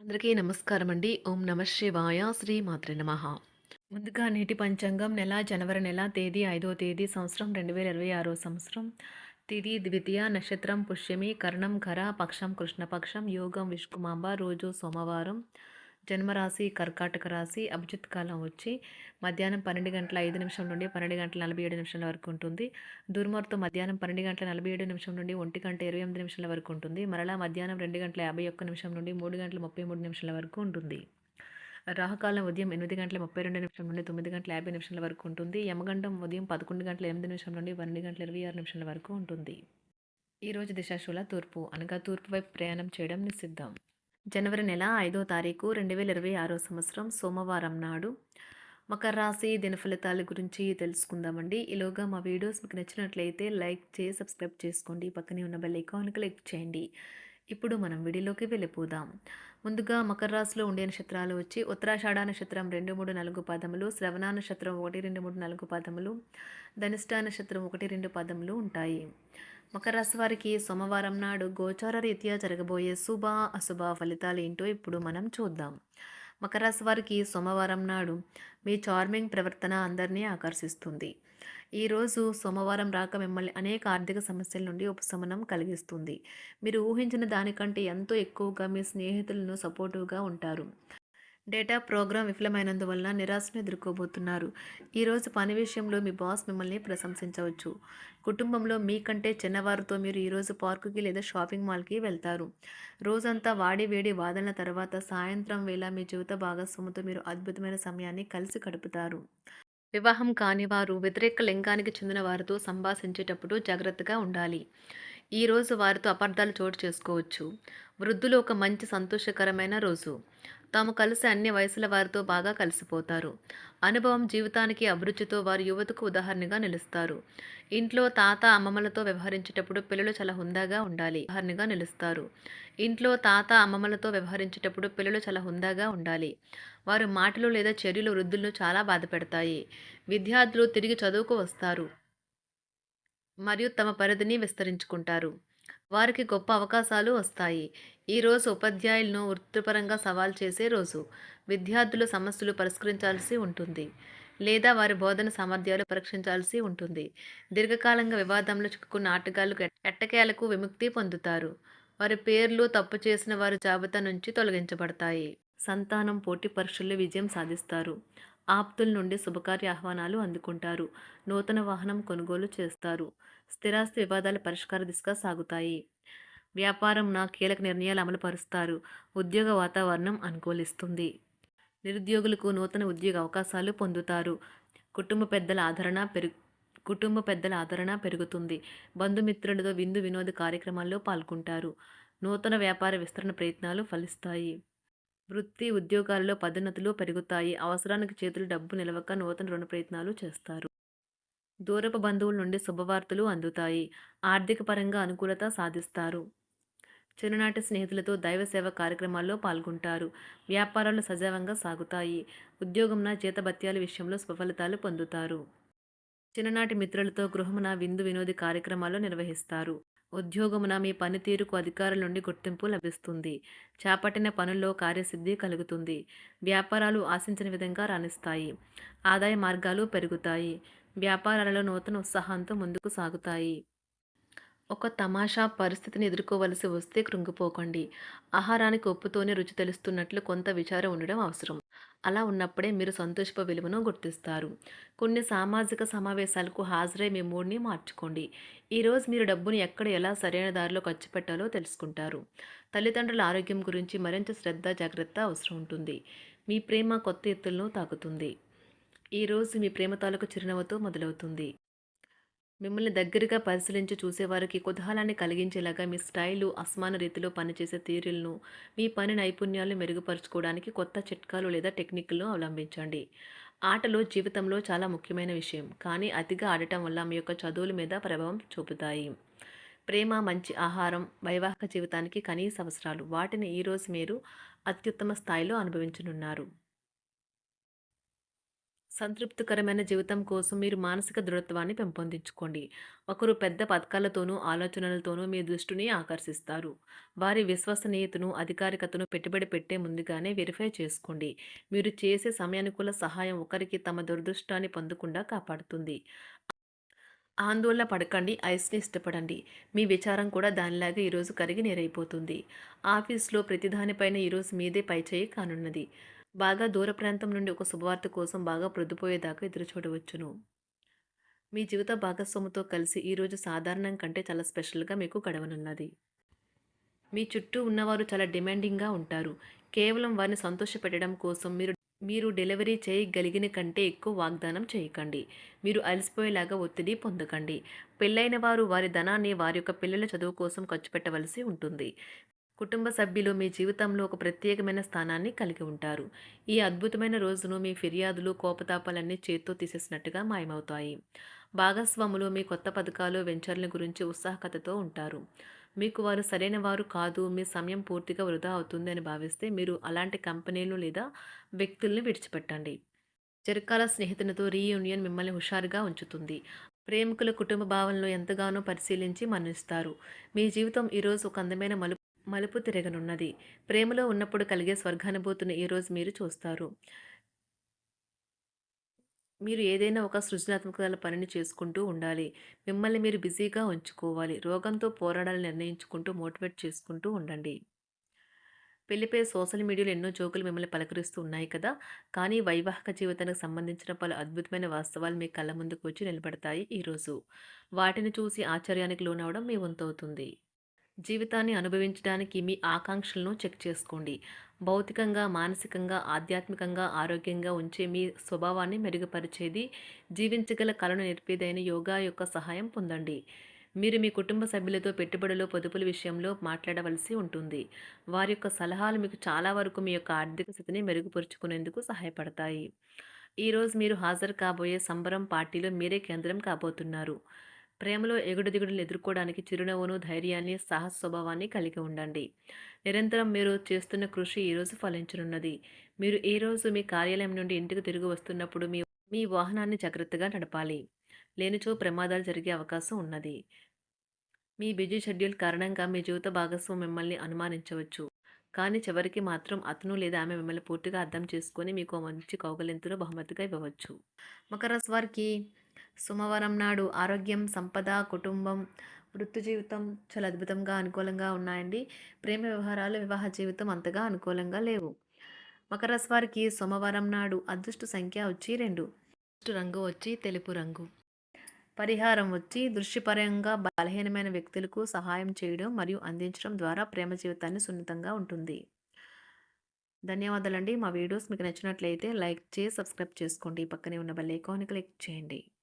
అందరికీ నమస్కారం అండి. ఓం నమ శివాయ. శ్రీ మాత్రే నమః. ముందుగా నేటి పంచాంగం నెల జనవరి నెల తేదీ 5వ తేదీ సంవత్సరం 2026 సంవత్సరం. తిథి ద్వితీయ నక్షత్రం పుష్యమి కరణం ఖర పక్షం కృష్ణపక్షం యోగం విష్కుమాంబ రోజు సోమవారం. జన్మరాశి కర్కాటక రాశి. అభిజిత్ కాలం వచ్చి మధ్యాహ్నం 12:05 నుండి 12:47 వరకు ఉంటుంది. దుర్ముహూర్తం మధ్యాహ్నం 12:47 నుండి 1:28 వరకు ఉంటుంది. మరలా మధ్యాహ్నం 2:51 నుండి 3:33 వరకు ఉంటుంది. రాహుకాలం ఉదయం 8:32 నుండి 9:50 వరకు ఉంటుంది. యమగండం ఉదయం 11:08 నుండి 12:26 వరకు ఉంటుంది. ఈరోజు దిశాశూల తూర్పు అనగా తూర్పు వైపు ప్రయాణం చేయడం నిషిద్ధం. జనవరి నెల 5వ తారీఖు 2026 సంవత్సరం సోమవారం నాడు మకర రాశి దినఫలితాల గురించి తెలుసుకుందామండి. ఈలోగా మా వీడియోస్ మీకు నచ్చినట్లయితే లైక్ చేసి సబ్స్క్రైబ్ చేసుకోండి. పక్కనే ఉన్న బెల్ ఐకాన్ క్లిక్ చేయండి. ఇప్పుడు మనం వీడియోలోకి వెళ్ళిపోదాం. ముందుగా మకర రాశిలో ఉండే నక్షత్రాలు వచ్చి ఉత్తరాషాఢ నక్షత్రం 2, 3, 4 పాదములు, శ్రవణ నక్షత్రం 1, 2, 3, 4 పాదములు, ధనిష్ట నక్షత్రం 1, 2 పాదములు ఉంటాయి. మకర రాశి వారికి సోమవారం నాడు గోచార రీత్యా జరగబోయే శుభ అశుభ ఫలితాలు ఏంటో ఇప్పుడు మనం చూద్దాం. మకర రాశి వారికి సోమవారం నాడు మీ చార్మింగ్ ప్రవర్తన అందరినీ ఆకర్షిస్తుంది. ఈరోజు సోమవారం రాక మిమ్మల్ని అనేక ఆర్థిక సమస్యల నుండి ఉపశమనం కలిగిస్తుంది. మీరు ఊహించిన దానికంటే ఎంతో ఎక్కువగా మీ స్నేహితులను సపోర్టివ్గా ఉంటారు. డేటా ప్రోగ్రాం విఫలమైనందువల్ల నిరాశను ఎదుర్కోబోతున్నారు. ఈరోజు పని విషయంలో మీ బాస్ మిమ్మల్ని ప్రశంసించవచ్చు. కుటుంబంలో మీకంటే చిన్నవారితో మీరు ఈరోజు పార్కుకి లేదా షాపింగ్ మాల్కి వెళ్తారు. రోజంతా వాడి వేడి వాదనల తర్వాత సాయంత్రం వేళ మీ జీవిత భాగస్వామితో మీరు అద్భుతమైన సమయాన్ని కలిసి గడుపుతారు. వివాహం కాని వారు వ్యతిరేక లింగానికి చెందిన వారితో సంభాషించేటప్పుడు జాగ్రత్తగా ఉండాలి. ఈరోజు వారితో అపార్థాలు చోటు చేసుకోవచ్చు. వృద్ధులు ఒక మంచి సంతోషకరమైన రోజు. తాము కలిసి అన్ని వయసుల వారితో బాగా కలిసిపోతారు. అనుభవం జీవితానికి అభిరుచితో వారు యువతకు ఉదాహరణగా నిలుస్తారు. ఇంట్లో తాత అమ్మమ్మలతో వ్యవహరించేటప్పుడు పిల్లలు చాలా హుందాగా ఉండాలి. ఉదాహరణగా నిలుస్తారు. ఇంట్లో తాత అమ్మమ్మలతో వ్యవహరించేటప్పుడు పిల్లలు చాలా హుందాగా ఉండాలి. వారి మాటలు లేదా చర్యలు వృద్ధులను చాలా బాధపెడతాయి. విద్యార్థులు తిరిగి చదువుకు వస్తారు మరియు తమ పరిధిని విస్తరించుకుంటారు. వారికి గొప్ప అవకాశాలు వస్తాయి. ఈరోజు ఉపాధ్యాయులను వృత్తిపరంగా సవాల్ చేసే రోజు. విద్యార్థులు సమస్యలు పరిష్కరించాల్సి ఉంటుంది లేదా వారి బోధన సామర్థ్యాలు పరీక్షించాల్సి ఉంటుంది. దీర్ఘకాలంగా వివాదంలో చిక్కుకున్న ఆటగాళ్లకు ఎట్టకేలకు విముక్తి పొందుతారు. వారి పేర్లు తప్పు చేసిన వారి జాబితా నుంచి తొలగించబడతాయి. సంతానం పోటీ పరీక్షల్లో విజయం సాధిస్తారు. ఆప్తుల నుండి శుభకార్య ఆహ్వానాలు అందుకుంటారు. నూతన వాహనం కొనుగోలు చేస్తారు. స్థిరాస్తి వివాదాల పరిష్కార దిశగా సాగుతాయి. వ్యాపారంన కీలక నిర్ణయాలు అమలు పరుస్తారు. ఉద్యోగ వాతావరణం అనుకూలిస్తుంది. నిరుద్యోగులకు నూతన ఉద్యోగ అవకాశాలు పొందుతారు. కుటుంబ పెద్దల ఆదరణ పెరుగుతుంది. బంధుమిత్రులతో విందు వినోద కార్యక్రమాల్లో పాల్గొంటారు. నూతన వ్యాపార విస్తరణ ప్రయత్నాలు ఫలిస్తాయి. వృత్తి ఉద్యోగాల్లో పదోన్నతులు పెరుగుతాయి. అవసరానికి చేతులు డబ్బు నిలవక నూతన రుణ ప్రయత్నాలు చేస్తారు. దూరపు బంధువుల నుండి శుభవార్తలు అందుతాయి. ఆర్థిక పరంగా అనుకూలత సాధిస్తారు. చిన్ననాటి స్నేహితులతో దైవ సేవ కార్యక్రమాల్లో పాల్గొంటారు. వ్యాపారాలు సజావంగా సాగుతాయి. ఉద్యోగంన జీతభత్యాల విషయంలో స్వఫలితాలు పొందుతారు. చిన్ననాటి మిత్రులతో గృహమున విందు వినోది కార్యక్రమాలు నిర్వహిస్తారు. ఉద్యోగమున మీ పనితీరుకు అధికారుల నుండి గుర్తింపు లభిస్తుంది. చేపట్టిన పనుల్లో కార్యసిద్ధి కలుగుతుంది. వ్యాపారాలు ఆశించిన విధంగా రాణిస్తాయి. ఆదాయ మార్గాలు పెరుగుతాయి. వ్యాపారాలలో నూతన ఉత్సాహంతో ముందుకు సాగుతాయి. ఒక తమాషా పరిస్థితిని ఎదుర్కోవలసి వస్తే కృంగిపోకండి. ఆహారానికి ఉప్పుతోనే రుచి తెలుస్తున్నట్లు కొంత విచారం ఉండడం అవసరం. అలా ఉన్నప్పుడే మీరు సంతోషపు విలువను గుర్తిస్తారు. కొన్ని సామాజిక సమావేశాలకు హాజరై మీ మూడ్ని మార్చుకోండి. ఈరోజు మీరు డబ్బును ఎక్కడ ఎలా సరైన దారిలో ఖర్చు పెట్టాలో తెలుసుకుంటారు. తల్లిదండ్రుల ఆరోగ్యం గురించి మరింత శ్రద్ధ జాగ్రత్త అవసరం ఉంటుంది. మీ ప్రేమ కొత్త ఎత్తులను తాకుతుంది. ఈరోజు మీ ప్రేమ తాలూకు చిరునవ్వుతో మొదలవుతుంది. మిమ్మల్ని దగ్గరగా పరిశీలించి చూసేవారికి కుతూహలాన్ని కలిగించేలాగా మీ స్టైలు, అసమాన రీతిలో పనిచేసే తీరులను, మీ పని నైపుణ్యాలను మెరుగుపరుచుకోవడానికి కొత్త చిట్కాలు లేదా టెక్నిక్లను అవలంబించండి. ఆటలు జీవితంలో చాలా ముఖ్యమైన విషయం, కానీ అతిగా ఆడటం వల్ల మీ యొక్క చదువుల మీద ప్రభావం చూపుతాయి. ప్రేమ, మంచి ఆహారం, వైవాహిక జీవితానికి కనీస అవసరాలు. వాటిని ఈరోజు మీరు అత్యుత్తమ స్థాయిలో అనుభవించనున్నారు. సంతృప్తికరమైన జీవితం కోసం మీరు మానసిక దృఢత్వాన్ని పెంపొందించుకోండి. ఒకరు పెద్ద పథకాలతోనూ, ఆలోచనలతోనూ మీ దృష్టిని ఆకర్షిస్తారు. వారి విశ్వసనీయతను, అధికారికతను పెట్టుబడి పెట్టే ముందుగానే వెరిఫై చేసుకోండి. మీరు చేసే సమయానుకూల సహాయం ఒకరికి తమ దురదృష్టాన్ని పొందకుండా కాపాడుతుంది. ఆందోళన పడకండి, ఐస్‌ని ఇష్టపడండి. మీ విచారం కూడా దానిలాగే ఈరోజు కరిగి నీరైపోతుంది. ఆఫీస్‌లో ప్రతిదానిపైన ఈరోజు మీదే పైచేయి కానున్నది. బాగా దూర ప్రాంతం నుండి ఒక శుభవార్త కోసం బాగా ప్రొద్దుపోయేదాకా ఎదురుచూడవచ్చును. మీ జీవిత భాగస్వామితో కలిసి ఈరోజు సాధారణం కంటే చాలా స్పెషల్‌గా మీకు గడవనున్నది. మీ చుట్టూ ఉన్నవారు చాలా డిమాండింగ్‌గా ఉంటారు. కేవలం వారిని సంతోషపెట్టడం కోసం మీరు మీరు డెలివరీ చేయగలిగిన కంటే ఎక్కువ వాగ్దానం చేయకండి. మీరు అలసిపోయేలాగా ఒత్తిడి పొందకండి. పెళ్ళైన వారు వారి ధనాన్ని వారి యొక్క పిల్లల చదువు కోసం ఖర్చు పెట్టవలసి ఉంటుంది. కుటుంబ సభ్యులు మీ జీవితంలో ఒక ప్రత్యేకమైన స్థానాన్ని కలిగి ఉంటారు. ఈ అద్భుతమైన రోజును మీ ఫిర్యాదులు, కోపతాపాలన్నీ చేత్తో తీసేసినట్టుగా మాయమవుతాయి. భాగస్వాములు మీ కొత్త పథకాలు, వెంచర్ల గురించి ఉత్సాహకతతో ఉంటారు. మీకు వారు సరైన వారు కాదు, మీ సమయం పూర్తిగా వృధా అవుతుంది అని భావిస్తే మీరు అలాంటి కంపెనీలు లేదా వ్యక్తుల్ని విడిచిపెట్టండి. చిరకాల స్నేహితునితో రీయూనియన్ మిమ్మల్ని హుషారుగా ఉంచుతుంది. ప్రేమికుల కుటుంబ భావనలు ఎంతగానో పరిశీలించి మన్నిస్తారు. మీ జీవితం ఈరోజు ఒక అందమైన మలుపు తిరగనున్నది. ప్రేమలో ఉన్నప్పుడు కలిగే స్వర్గానుభూతిని ఈరోజు మీరు చూస్తారు. మీరు ఏదైనా ఒక సృజనాత్మక పనిని చేసుకుంటూ ఉండాలి. మిమ్మల్ని మీరు బిజీగా ఉంచుకోవాలి. రోగంతో పోరాడాలని నిర్ణయించుకుంటూ మోటివేట్ చేసుకుంటూ ఉండండి. పెళ్లిపై సోషల్ మీడియాలో ఎన్నో జోకులు మిమ్మల్ని పలకరిస్తూ ఉన్నాయి కదా! కానీ వైవాహిక జీవితానికి సంబంధించిన పలు అద్భుతమైన వాస్తవాలు మీ కళ్ళ ముందుకు వచ్చి నిలబడతాయి ఈరోజు. వాటిని చూసి ఆశ్చర్యానికి లోనవ్వడం మీ వంతవుతుంది. జీవితాన్ని అనుభవించడానికి మీ ఆకాంక్షలను చెక్ చేసుకోండి. భౌతికంగా, మానసికంగా, ఆధ్యాత్మికంగా ఆరోగ్యంగా ఉంచే మీ స్వభావాన్ని మెరుగుపరిచేది, జీవించగల కళను నేర్పేదైన యోగా యొక్క సహాయం పొందండి. మీరు మీ కుటుంబ సభ్యులతో పెట్టుబడులు, పొదుపుల విషయంలో మాట్లాడవలసి ఉంటుంది. వారి యొక్క సలహాలు మీకు చాలా వరకు మీ యొక్క ఆర్థిక స్థితిని మెరుగుపరుచుకునేందుకు సహాయపడతాయి. ఈరోజు మీరు హాజరు కాబోయే సంబరం పార్టీలో మీరే కేంద్రం కాబోతున్నారు. ప్రేమలో ఎగుడుదిగుడులు ఎదుర్కోవడానికి చిరునవ్వును, ధైర్యాన్ని, సాహస స్వభావాన్ని కలిగి ఉండండి. నిరంతరం మీరు చేస్తున్న కృషి ఈరోజు ఫలించనున్నది. మీరు ఈ రోజు మీ కార్యాలయం నుండి ఇంటికి తిరిగి వస్తున్నప్పుడు మీ మీ వాహనాన్ని జాగ్రత్తగా నడపాలి. లేనిచో ప్రమాదాలు జరిగే అవకాశం ఉన్నది. మీ బిజీ షెడ్యూల్ కారణంగా మీ జీవిత భాగస్వామి మిమ్మల్ని అనుమానించవచ్చు. కానీ చివరికి మాత్రం అతను లేదా ఆమె మిమ్మల్ని పూర్తిగా అర్థం చేసుకొని మీకు ఓ మంచి కౌగిలింతను బహుమతిగా ఇవ్వవచ్చు. మకర రాశి వారికి సోమవారం నాడు ఆరోగ్యం, సంపద, కుటుంబం, వృత్తి జీవితం చాలా అద్భుతంగా, అనుకూలంగా ఉన్నాయండి. ప్రేమ వ్యవహారాలు, వివాహ జీవితం అంతగా అనుకూలంగా లేవు. మకర రాశి వారికి సోమవారం నాడు అదృష్ట సంఖ్య వచ్చి 2. అదృష్ట రంగు వచ్చి తెలుపు రంగు. పరిహారం వచ్చి దృశ్యపరంగా బలహీనమైన వ్యక్తులకు సహాయం చేయడం మరియు అందించడం ద్వారా ప్రేమ జీవితాన్ని సున్నితంగా ఉంటుంది. ధన్యవాదాలండి. మా వీడియోస్ మీకు నచ్చినట్లయితే లైక్ చేసి సబ్స్క్రైబ్ చేసుకోండి. పక్కనే ఉన్న బెల్ ఐకాన్ని క్లిక్ చేయండి.